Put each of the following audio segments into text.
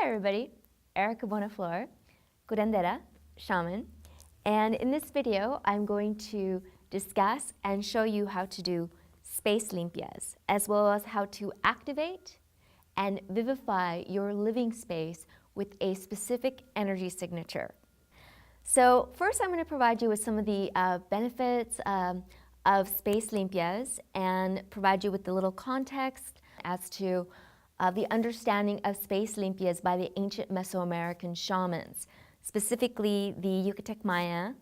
Hi everybody, Erika Buenaflor, curandera, shaman, and in this video I'm going to discuss and show you how to do space limpias, as well as how to activate and vivify your living space with a specific energy signature. So first I'm going to provide you with some of the benefits of space limpias and provide you with a little context as to the understanding of space limpias by the ancient Mesoamerican shamans, specifically the Yucatec Maya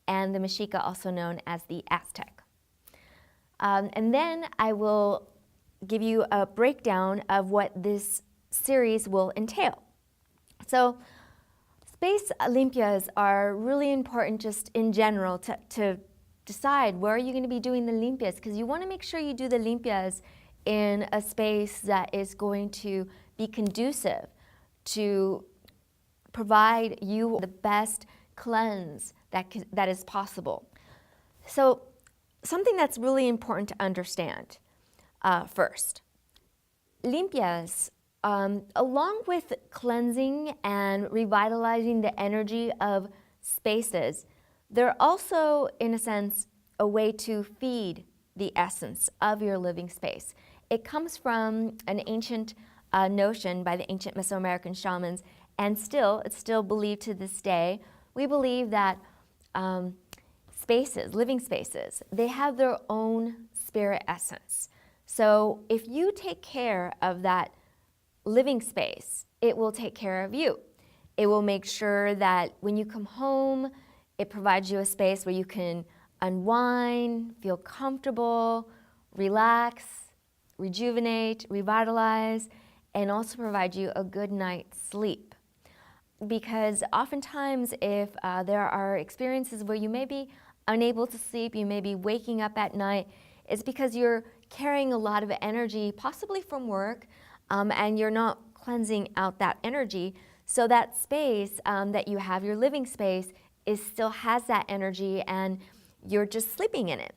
and the Mexica, also known as the Aztec. And then I will give you a breakdown of what this series will entail. So space limpias are really important just in general to decide where are you going to be doing the limpias, because you want to make sure you do the limpias in a space that is going to be conducive to provide you the best cleanse that is possible. So something that's really important to understand first, limpias, along with cleansing and revitalizing the energy of spaces, they're also, in a sense, a way to feed the essence of your living space. It comes from an ancient notion by the ancient Mesoamerican shamans, and it's still believed to this day. We believe that spaces, living spaces, they have their own spirit essence. So if you take care of that living space, it will take care of you. It will make sure that when you come home, it provides you a space where you can unwind, feel comfortable, relax, rejuvenate, revitalize, and also provide you a good night's sleep. Because oftentimes if there are experiences where you may be unable to sleep, you may be waking up at night, it's because you're carrying a lot of energy, possibly from work, and you're not cleansing out that energy. So that space that you have, your living space, still has that energy and you're just sleeping in it.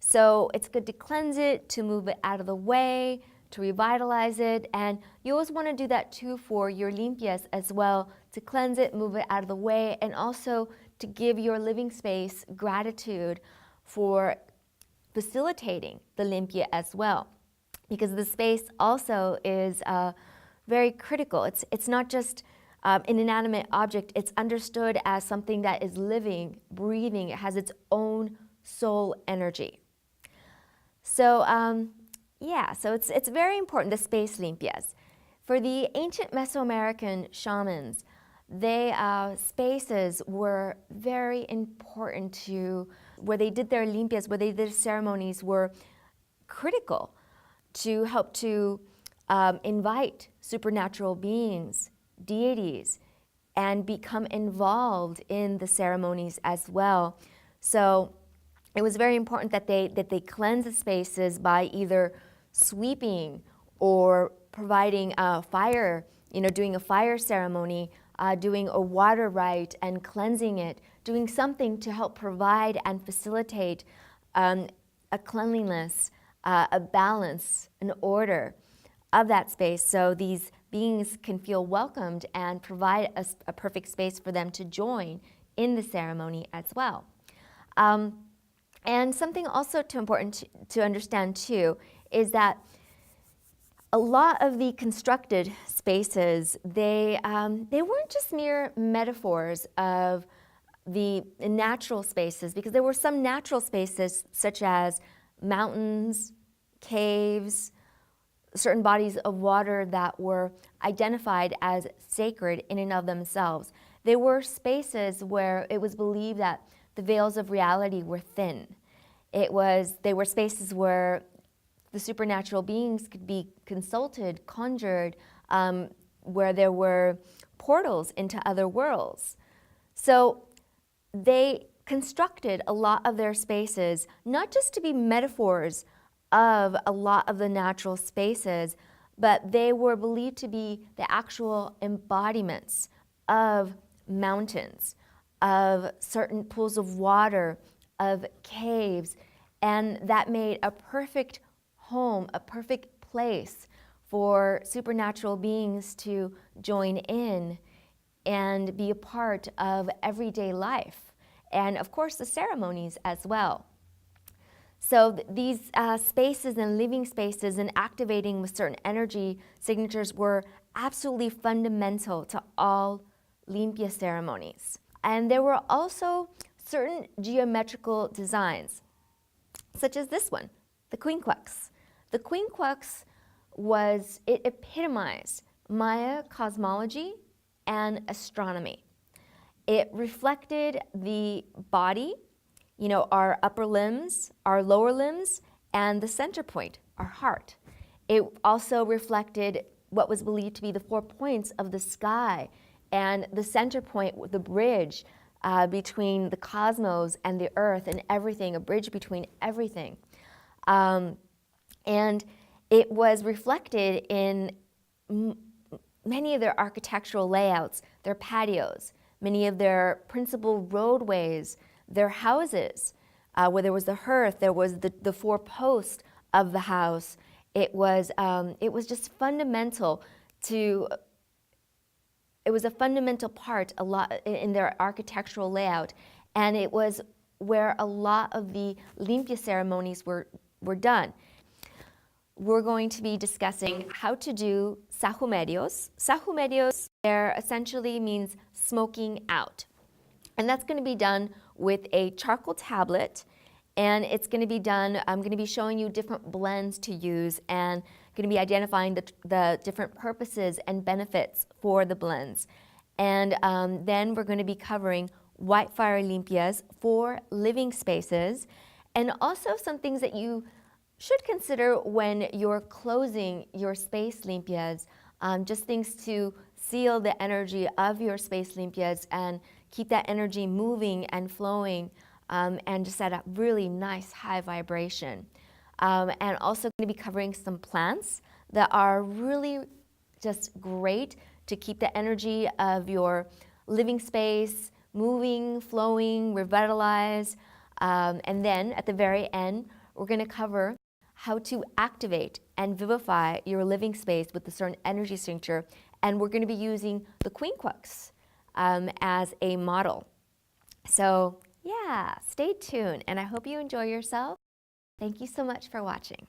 So it's good to cleanse it, to move it out of the way, to revitalize it, and you always want to do that too for your limpias as well, to cleanse it, move it out of the way, and also to give your living space gratitude for facilitating the limpia as well. Because the space also is very critical. It's not just an inanimate object, it's understood as something that is living, breathing, it has its own soul energy. So so it's very important, the space limpias. For the ancient Mesoamerican shamans, spaces were very important to, where they did their limpias, where they did ceremonies, were critical to help to invite supernatural beings, deities, and become involved in the ceremonies as well. So it was very important that they cleanse the spaces by either sweeping or providing fire, doing a fire ceremony, doing a water rite and cleansing it, doing something to help provide and facilitate a cleanliness, a balance, an order of that space, so these beings can feel welcomed and provide a perfect space for them to join in the ceremony as well. And something also important to understand too is that a lot of the constructed spaces, they weren't just mere metaphors of the natural spaces, because there were some natural spaces such as mountains, caves, certain bodies of water that were identified as sacred in and of themselves. They were spaces where it was believed that the veils of reality were thin. They were spaces where the supernatural beings could be consulted, conjured, where there were portals into other worlds. So they constructed a lot of their spaces, not just to be metaphors of a lot of the natural spaces, but they were believed to be the actual embodiments of mountains, of certain pools of water, of caves, and that made a perfect home, a perfect place for supernatural beings to join in and be a part of everyday life, and of course the ceremonies as well. So these spaces and living spaces and activating with certain energy signatures were absolutely fundamental to all Limpia ceremonies. And there were also certain geometrical designs, such as this one, the quincux. The quincux it epitomized Maya cosmology and astronomy. It reflected the body, you know, our upper limbs, our lower limbs, and the center point, our heart. It also reflected what was believed to be the 4 points of the sky and the center point, the bridge between the cosmos and the earth and everything, a bridge between everything. And it was reflected in many of their architectural layouts, their patios, many of their principal roadways, their houses, where there was the hearth, there was the 4 posts of the house. It was just fundamental to, it was a fundamental part a lot in their architectural layout, and it was where a lot of the Limpia ceremonies were done. We're going to be discussing how to do Sahumerios. Sahumerios there essentially means smoking out. And that's going to be done with a charcoal tablet, and it's going to be done, I'm going to be showing you different blends to use and going to be identifying the different purposes and benefits for the blends. And then we're going to be covering white fire limpias for living spaces, and also some things that you should consider when you're closing your space limpias, just things to seal the energy of your space limpias and keep that energy moving and flowing, and just at a really nice high vibration. And also going to be covering some plants that are really just great to keep the energy of your living space moving, flowing, revitalize. And then at the very end, we're going to cover how to activate and vivify your living space with a certain energy signature. And we're going to be using the quincux as a model. So yeah, stay tuned, and I hope you enjoy yourself. Thank you so much for watching.